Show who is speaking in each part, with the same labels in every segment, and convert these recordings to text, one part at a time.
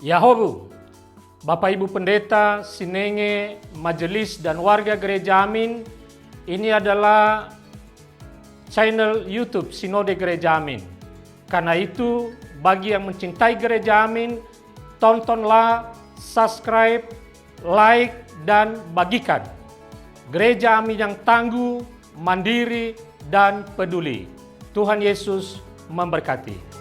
Speaker 1: Yahobu, Bapak Ibu Pendeta, Sinenge, Majelis dan warga Gereja Amin, ini adalah channel YouTube Sinode Gereja Amin. Karena itu, bagi yang mencintai Gereja Amin, tontonlah, subscribe, like, dan bagikan. Gereja Amin yang tangguh, mandiri, dan peduli. Tuhan Yesus memberkati.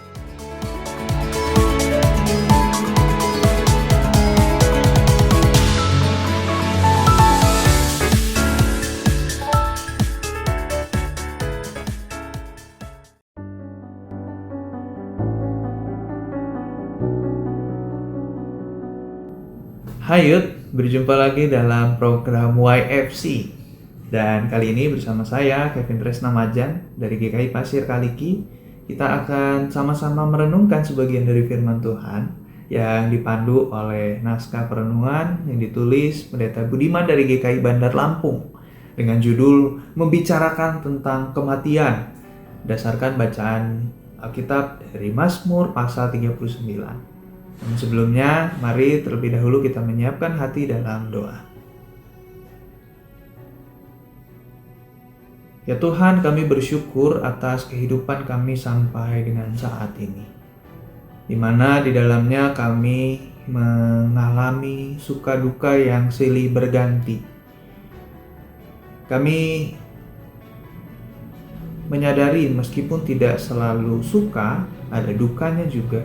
Speaker 2: Hai Yud, berjumpa lagi dalam program YFC. Dan kali ini bersama saya, Kevin Tresna Majan dari GKI Pasir Kaliki. Kita akan sama-sama merenungkan sebagian dari firman Tuhan yang dipandu oleh naskah perenungan yang ditulis Pendeta Budiman dari GKI Bandar Lampung dengan judul Membicarakan tentang Kematian, berdasarkan bacaan Alkitab dari Mazmur pasal 39. Namun sebelumnya, mari terlebih dahulu kita menyiapkan hati dalam doa. Ya Tuhan, kami bersyukur atas kehidupan kami sampai dengan saat ini, di mana di dalamnya kami mengalami suka duka yang silih berganti. Kami menyadari meskipun tidak selalu suka, ada dukanya juga.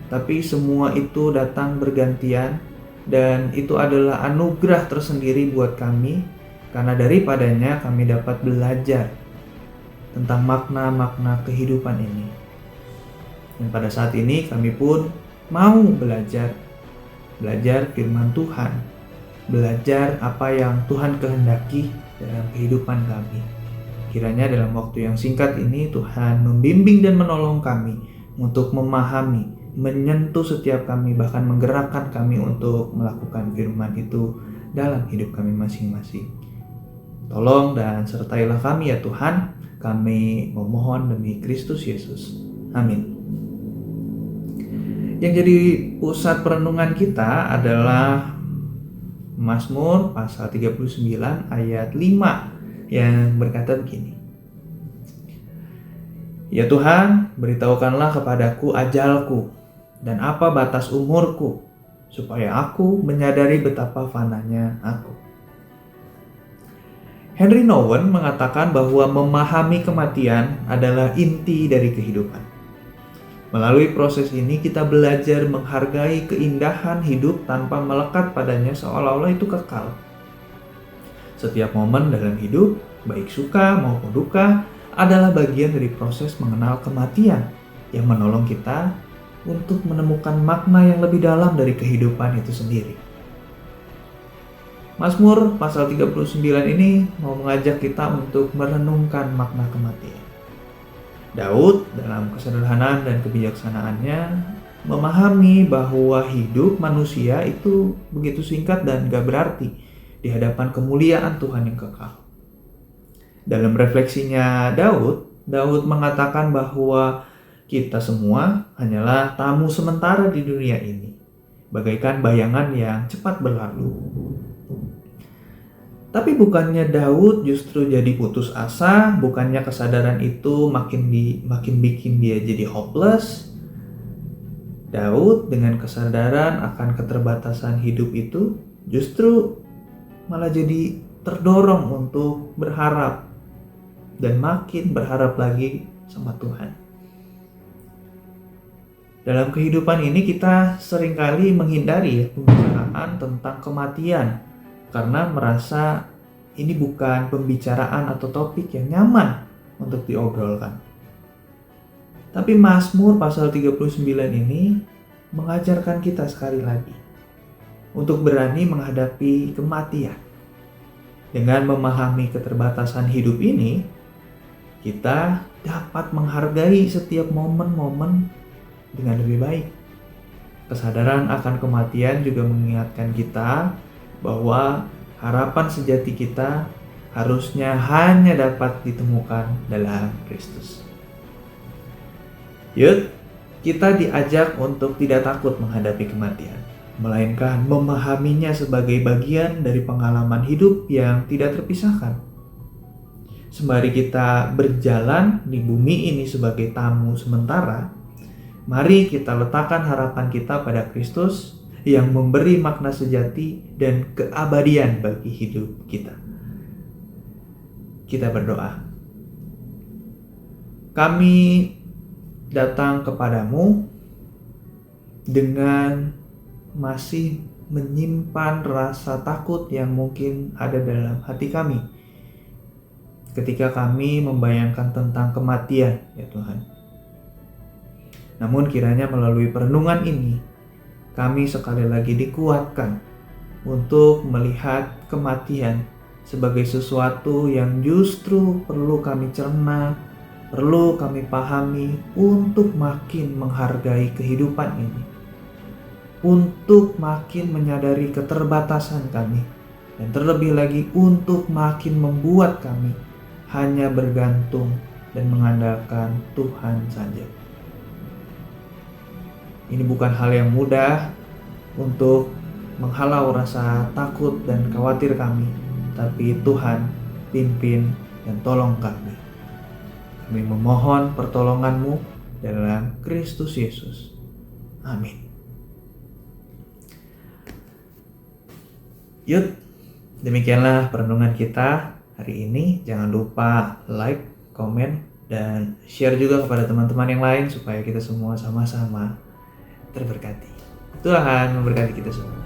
Speaker 2: Tapi semua itu datang bergantian dan itu adalah anugerah tersendiri buat kami karena daripadanya kami dapat belajar tentang makna-makna kehidupan ini. Dan pada saat ini kami pun mau belajar firman Tuhan, belajar apa yang Tuhan kehendaki dalam kehidupan kami. Kiranya dalam waktu yang singkat ini Tuhan membimbing dan menolong kami untuk memahami, menyentuh setiap kami, bahkan menggerakkan kami untuk melakukan firman itu dalam hidup kami masing-masing. Tolong dan sertailah kami ya Tuhan, kami memohon demi Kristus Yesus. Amin. Yang jadi pusat perenungan kita adalah Mazmur pasal 39 ayat 5 yang berkata begini. Ya Tuhan, beritahukanlah kepadaku ajalku dan apa batas umurku, supaya aku menyadari betapa fananya aku. Henry Nouwen mengatakan bahwa memahami kematian adalah inti dari kehidupan. Melalui proses ini kita belajar menghargai keindahan hidup tanpa melekat padanya seolah-olah itu kekal. Setiap momen dalam hidup, baik suka maupun duka, adalah bagian dari proses mengenal kematian yang menolong kita untuk menemukan makna yang lebih dalam dari kehidupan itu sendiri. Mazmur pasal 39 ini mau mengajak kita untuk merenungkan makna kematian. Daud dalam kesederhanaan dan kebijaksanaannya memahami bahwa hidup manusia itu begitu singkat dan gak berarti di hadapan kemuliaan Tuhan yang kekal. Dalam refleksinya Daud mengatakan bahwa kita semua hanyalah tamu sementara di dunia ini, bagaikan bayangan yang cepat berlalu. Tapi bukannya Daud justru jadi putus asa, bukannya kesadaran itu makin bikin dia jadi hopeless. Daud dengan kesadaran akan keterbatasan hidup itu justru malah jadi terdorong untuk berharap dan makin berharap lagi sama Tuhan. Dalam kehidupan ini kita seringkali menghindari pembicaraan tentang kematian karena merasa ini bukan pembicaraan atau topik yang nyaman untuk diobrolkan. Tapi Mazmur pasal 39 ini mengajarkan kita sekali lagi untuk berani menghadapi kematian. Dengan memahami keterbatasan hidup ini, kita dapat menghargai setiap momen-momen dengan lebih baik. Kesadaran akan kematian juga mengingatkan kita bahwa harapan sejati kita harusnya hanya dapat ditemukan dalam Kristus. Yud, Kita diajak untuk tidak takut menghadapi kematian, melainkan memahaminya sebagai bagian dari pengalaman hidup yang tidak terpisahkan. Sembari kita berjalan di bumi ini sebagai tamu sementara, mari kita letakkan harapan kita pada Kristus yang memberi makna sejati dan keabadian bagi hidup kita. Kita berdoa. Kami datang kepadamu dengan masih menyimpan rasa takut yang mungkin ada dalam hati kami ketika kami membayangkan tentang kematian, ya Tuhan. Namun kiranya melalui perenungan ini kami sekali lagi dikuatkan untuk melihat kematian sebagai sesuatu yang justru perlu kami cerna, perlu kami pahami untuk makin menghargai kehidupan ini, untuk makin menyadari keterbatasan kami, dan terlebih lagi untuk makin membuat kami hanya bergantung dan mengandalkan Tuhan saja. Ini bukan hal yang mudah untuk menghalau rasa takut dan khawatir kami, tapi Tuhan pimpin dan tolong kami. Kami memohon pertolongan-Mu dalam Kristus Yesus. Amin. Yuk, demikianlah perenungan kita hari ini. Jangan lupa like, komen, dan share juga kepada teman-teman yang lain supaya kita semua sama-sama terberkati. Tuhan memberkati kita semua.